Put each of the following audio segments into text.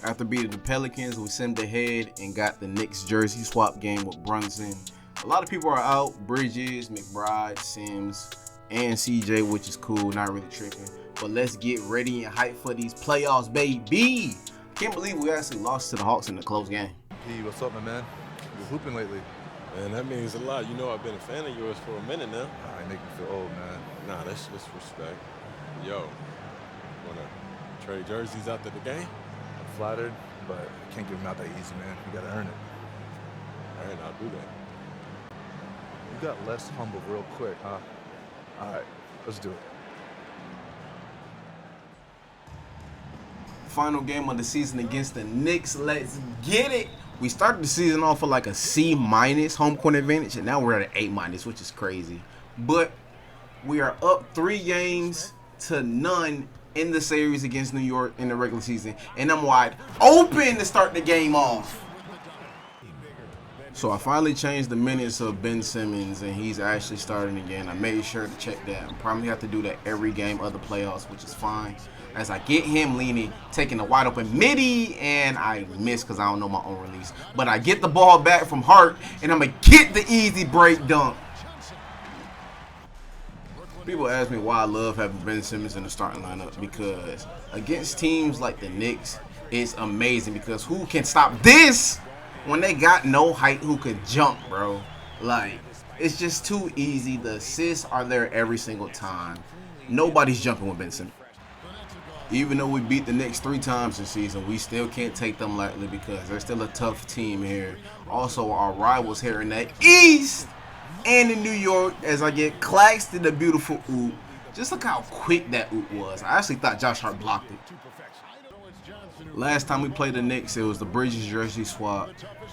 After beating the Pelicans, we sent ahead and got the Knicks jersey swap game with Brunson. A lot of people are out. Bridges, McBride, Sims, and CJ, which is cool. Not really tripping. But let's get ready and hype for these playoffs, baby. Can't believe we actually lost to the Hawks in the close game. P, what's up, my man? You're hooping lately. Man, that means a lot. You know I've been a fan of yours for a minute now. Nah, you make me feel old, man. Nah, that's respect. Yo, wanna trade jerseys after the game? I'm flattered, but I can't give them out that easy, man. You gotta earn it. All right, I'll do that. You got less humble real quick, huh? All right, let's do it. Final game of the season against the Knicks. Let's get it. We started the season off with like a C- home court advantage, and now we're at an A-, which is crazy. But we are up 3-0 in the series against New York in the regular season, and I'm wide open to start the game off. So I finally changed the minutes of Ben Simmons, and he's actually starting again. I made sure to check that. I probably have to do that every game of the playoffs, which is fine. As I get him leaning, taking a wide open midi, and I miss because I don't know my own release. But I get the ball back from Hart, and I'm going to get the easy break dunk. People ask me why I love having Ben Simmons in the starting lineup, because against teams like the Knicks, it's amazing because who can stop this when they got no height who could jump, bro? Like, it's just too easy. The assists are there every single time. Nobody's jumping with Ben Simmons. Even though we beat the Knicks 3 times this season, we still can't take them lightly because they're still a tough team here. Also, our rivals here in the East and in New York, as I get Claxton the beautiful oop. Just look how quick that oop was. I actually thought Josh Hart blocked it. Last time we played the Knicks, it was the Bridges jersey swap,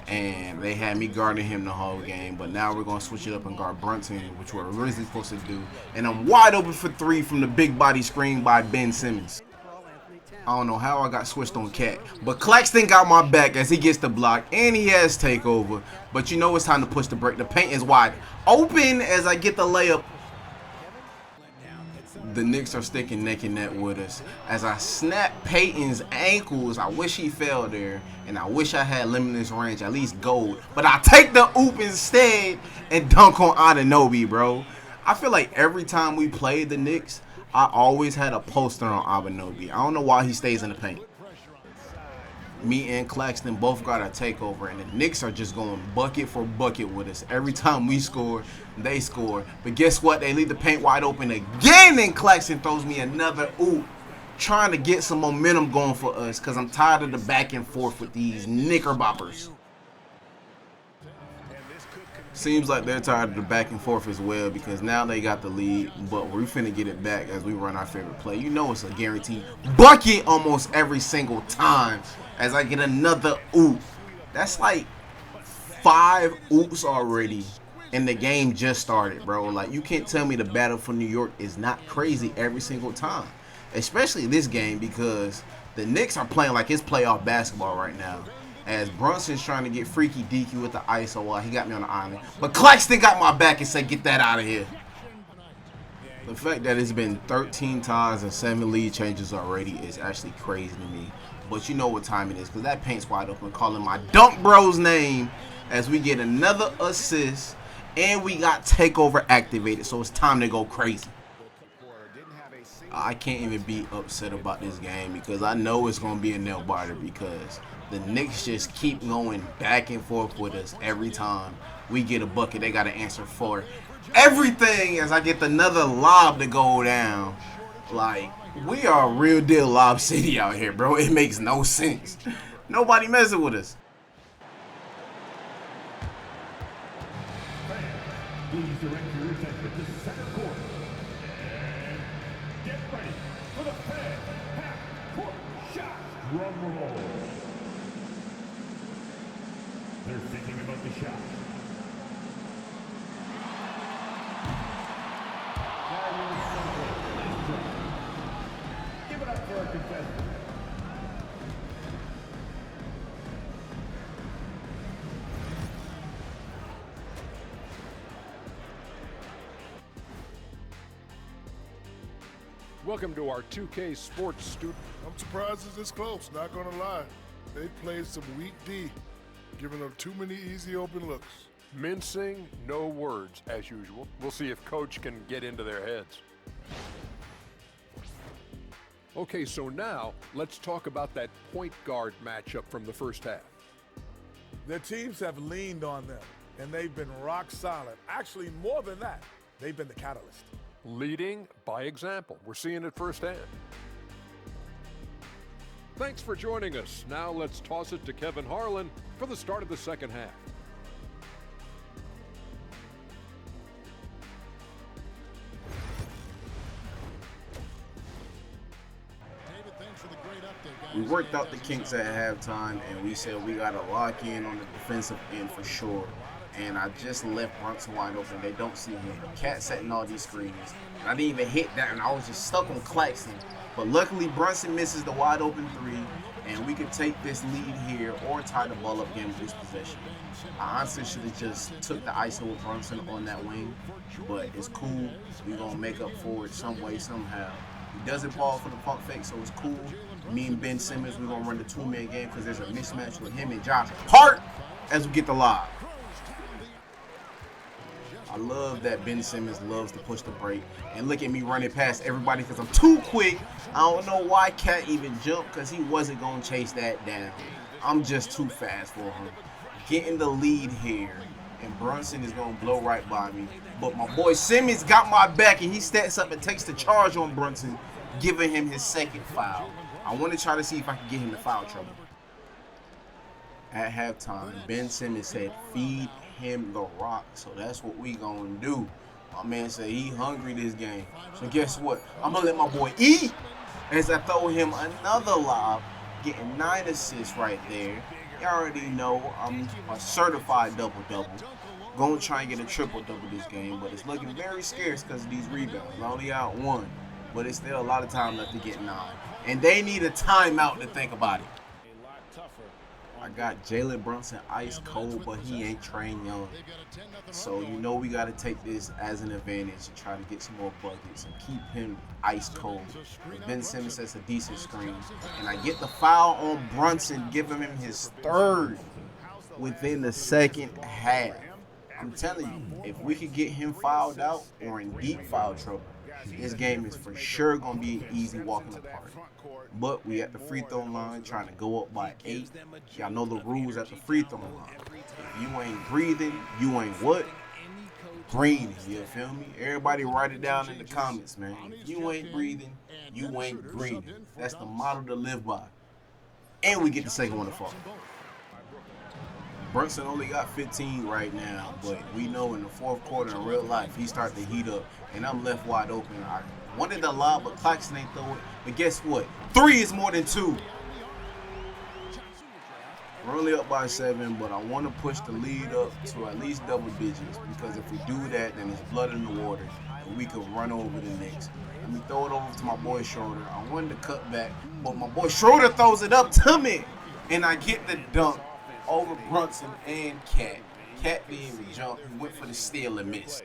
and they had me guarding him the whole game. But now we're going to switch it up and guard Brunson, which we're originally supposed to do. And I'm wide open for 3 from the big body screen by Ben Simmons. I don't know how I got switched on Cat, but Claxton got my back as he gets the block, and he has takeover. But you know it's time to push the break. The paint is wide open as I get the layup. The Knicks are sticking neck and neck with us. As I snap Peyton's ankles, I wish he fell there, and I wish I had limitless range, at least gold. But I take the oop instead and dunk on Anunoby, bro. I feel like every time we played the Knicks, I always had a poster on Anunoby. I don't know why he stays in the paint. Me and Claxton both got a takeover, and the Knicks are just going bucket for bucket with us. Every time we score, they score. But guess what? They leave the paint wide open again, and Claxton throws me another oop, trying to get some momentum going for us because I'm tired of the back and forth with these knickerboppers. Seems like they're tired of the back and forth as well because now they got the lead, but we're finna get it back as we run our favorite play. You know it's a guaranteed bucket almost every single time as I get another oop. That's like 5 oops already, and the game just started, bro. Like, you can't tell me the battle for New York is not crazy every single time, especially this game because the Knicks are playing like it's playoff basketball right now. As Brunson's trying to get freaky deaky with the ISO while he got me on the island. But Claxton got my back and said, get that out of here. The fact that it's been 13 times and 7 lead changes already is actually crazy to me. But you know what time it is because that paint's wide open, calling my dunk bro's name as we get another assist and we got takeover activated. So it's time to go crazy. I can't even be upset about this game because I know it's going to be a nail biter because the Knicks just keep going back and forth with us every time we get a bucket. They got to answer for everything as I get another lob to go down. Like, we are a real deal lob city out here, bro. It makes no sense. Nobody messing with us. Please direct your attention to center court. And get ready for the Fed half-court shot. Drum roll. They're thinking about the shot. Give it up for our contestant. Welcome to our 2K Sports Studio. I'm surprised it's this close, not gonna lie. They played some weak D, giving up too many easy open looks. Mincing, no words, as usual. We'll see if Coach can get into their heads. Okay, so now let's talk about that point guard matchup from the first half. Their teams have leaned on them, and they've been rock solid. Actually, more than that, they've been the catalyst. Leading by example. We're seeing it firsthand. Thanks for joining us. Now let's toss it to Kevin Harlan for the start of the second half. We worked out the kinks at halftime, and we said we got to lock in on the defensive end for sure. And I just left Brunson wide open. They don't see him. Cat setting all these screens. And I didn't even hit that, and I was just stuck on Claxton. But luckily, Brunson misses the wide open three, and we could take this lead here or tie the ball up again with this possession. I honestly should have just took the ISO with Brunson on that wing, but it's cool. We're going to make up for it some way, somehow. He doesn't ball for the pump fake, so it's cool. Me and Ben Simmons, we're going to run the two-man game because there's a mismatch with him and Josh Hart as we get the lob. I love that Ben Simmons loves to push the break. And look at me running past everybody because I'm too quick. I don't know why Cat even jumped because he wasn't going to chase that down. I'm just too fast for him. Getting the lead here. And Brunson is going to blow right by me. But my boy Simmons got my back, and he steps up and takes the charge on Brunson, giving him his second foul. I want to try to see if I can get him to foul trouble. At halftime, Ben Simmons said, feed him the rock. So that's what we going to do. My man said he hungry this game. So guess what? I'm going to let my boy eat as I throw him another lob, getting 9 assists right there. You already know I'm a certified double-double. Going to try and get a triple-double this game, but it's looking very scarce because of these rebounds. Only out 1, but it's still a lot of time left to get 9. And they need a timeout to think about it. I got Jalen Brunson ice cold, but he ain't Trae Young. So you know we got to take this as an advantage and try to get some more buckets and keep him ice cold. Ben Simmons sets a decent screen. And I get the foul on Brunson, giving him his 3rd within the second half. I'm telling you, if we could get him fouled out or in deep foul trouble, this game is for sure going to be an easy walk in the park. But we at the free throw line trying to go up by 8. Y'all know the rules at the free throw line. If you ain't breathing, you ain't what? Greening, you feel me? Everybody write it down in the comments, man. If you ain't breathing, you ain't greening. That's the motto to live by. And we get the second one to fall. Brunson only got 15 right now, but we know in the 4th quarter in real life, he started to heat up, and I'm left wide open. I wanted to lob, but Claxton ain't throw it. But guess what? 3 is more than 2. We're only up by 7, but I want to push the lead up to at least double digits, because if we do that, then it's blood in the water, and we can run over the Knicks. Let me throw it over to my boy Schroeder. I wanted to cut back, but my boy Schroeder throws it up to me, and I get the dunk over Brunson and Cat. Cat didn't even jump. He went for the steal and missed.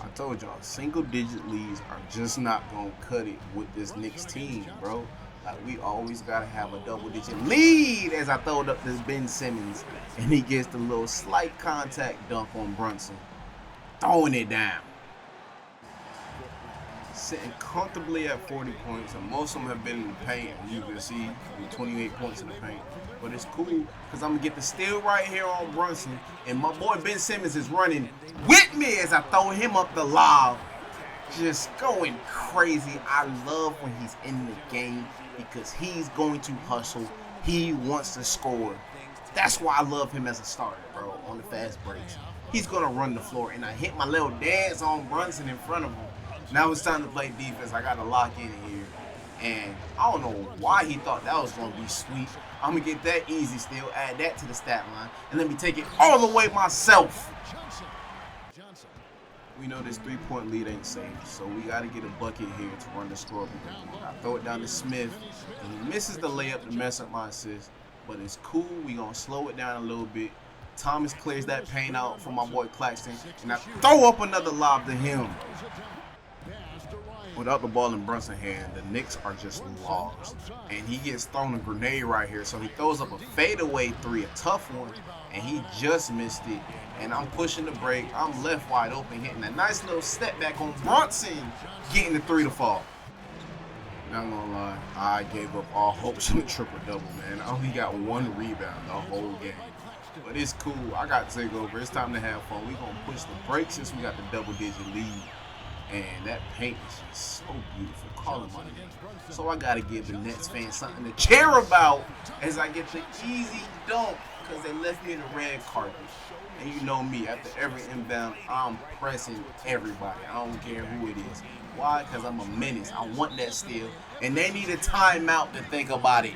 I told y'all, single-digit leads are just not going to cut it with this Knicks team, bro. Like, we always got to have a double-digit lead as I throw it up to Ben Simmons, and he gets the little slight contact dunk on Brunson, throwing it down. Sitting comfortably at 40 points, and most of them have been in the paint, and you can see 28 points in the paint. But it's cool, because I'm going to get the steal right here on Brunson, and my boy Ben Simmons is running with me as I throw him up the lob. Just going crazy. I love when he's in the game, because he's going to hustle. He wants to score. That's why I love him as a starter, bro, on the fast breaks. He's going to run the floor, and I hit my little dance on Brunson in front of him. Now it's time to play defense. I got to lock in here. And I don't know why he thought that was going to be sweet. I'm going to get that easy still, add that to the stat line, and let me take it all the way myself. We know this 3-point lead ain't safe, so we got to get a bucket here to run the score. I throw it down to Smith, and he misses the layup to mess up my assist. But it's cool. We're going to slow it down a little bit. Thomas clears that paint out for my boy Claxton, and I throw up another lob to him. without the ball in Brunson's hand, the Knicks are just lost. And he gets thrown a grenade right here. So he throws up a fadeaway three, a tough one, and he just missed it. And I'm pushing the break. I'm left wide open, hitting a nice little step back on Brunson, getting the three to fall. Not gonna lie, I gave up all hopes in the triple-double, man. I only got 1 rebound the whole game. But it's cool. I got to take over. It's time to have fun. We're going to push the break since we got the double-digit lead. And that paint is just so beautiful. Call it my name. So I got to give the Nets fans something to cheer about as I get the easy dunk because they left me the red carpet. And you know me, after every inbound, I'm pressing everybody. I don't care who it is. Why? Because I'm a menace. I want that steal. And they need a timeout to think about it.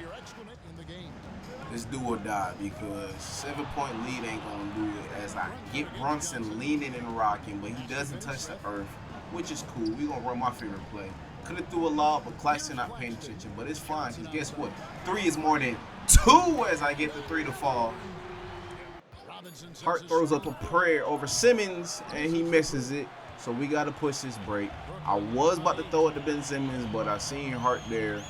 It's do or die because 7-point lead ain't going to do it as I get Brunson leaning and rocking, but he doesn't touch the earth, which is cool. We're going to run my favorite play. Could have threw a lob, but Claxton not paying attention, but it's fine because guess what? 3 is more than 2 as I get the 3 to fall. Hart throws up a prayer over Simmons, and he misses it. So we got to push this break. I was about to throw it to Ben Simmons, but I seen Hart there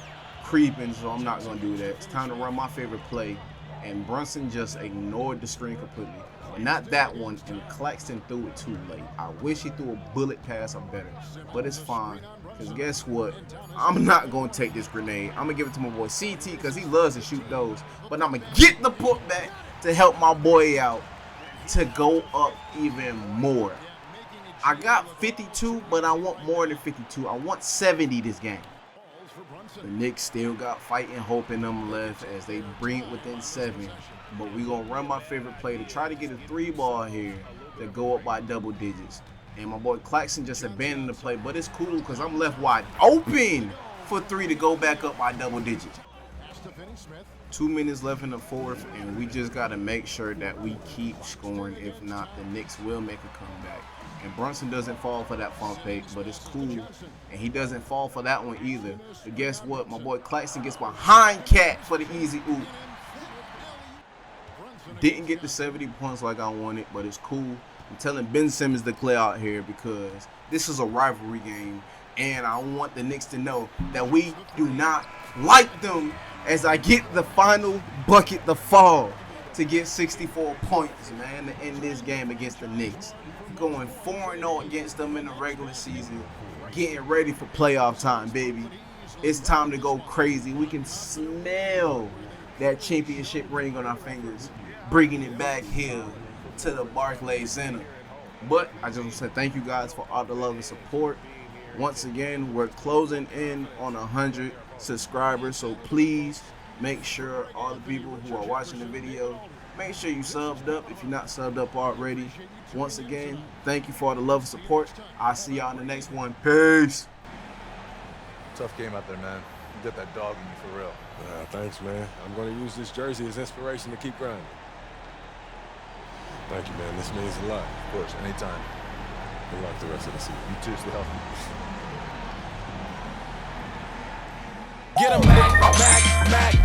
creeping, so I'm not going to do that. It's time to run my favorite play. And Brunson just ignored the screen completely. But not that one, and Claxton threw it too late. I wish he threw a bullet pass or better, but it's fine. Because guess what? I'm not going to take this grenade. I'm going to give it to my boy CT because he loves to shoot those. But I'm going to get the putback to help my boy out to go up even more. I got 52, but I want more than 52. I want 70 this game. The Knicks still got fighting hope in them left as they bring it within 7. But we're going to run my favorite play to try to get a 3-ball here to go up by double digits. And my boy Claxton just abandoned the play, but it's cool because I'm left wide open for 3 to go back up by double digits. 2 minutes left in the fourth, and we just got to make sure that we keep scoring. If not, the Knicks will make a comeback. And Brunson doesn't fall for that pump fake, but it's cool. And he doesn't fall for that one either. But guess what? My boy Claxton gets behind Cat for the easy oop. Didn't get the 70 points like I wanted, but it's cool. I'm telling Ben Simmons to clear out here because this is a rivalry game. And I want the Knicks to know that we do not like them as I get the final bucket to fall to get 64 points, man, to end this game against the Knicks. Going 4-0 against them in the regular season, getting ready for playoff time, baby. It's time to go crazy. We can smell that championship ring on our fingers, bringing it back here to the Barclays Center. But I just want to say thank you guys for all the love and support. Once again, we're closing in on 100 subscribers, so please make sure all the people who are watching the video, make sure you subbed up if you're not subbed up already. Once again, thank you for all the love and support. I'll see y'all in the next one. Peace. Tough game out there, man. You got that dog in you for real. Thanks, man. I'm going to use this jersey as inspiration to keep grinding. Thank you, man. This means a lot. Of course, anytime. Good luck the rest of the season. You too, stay healthy. Get 'em, Mac, Mac, Mac.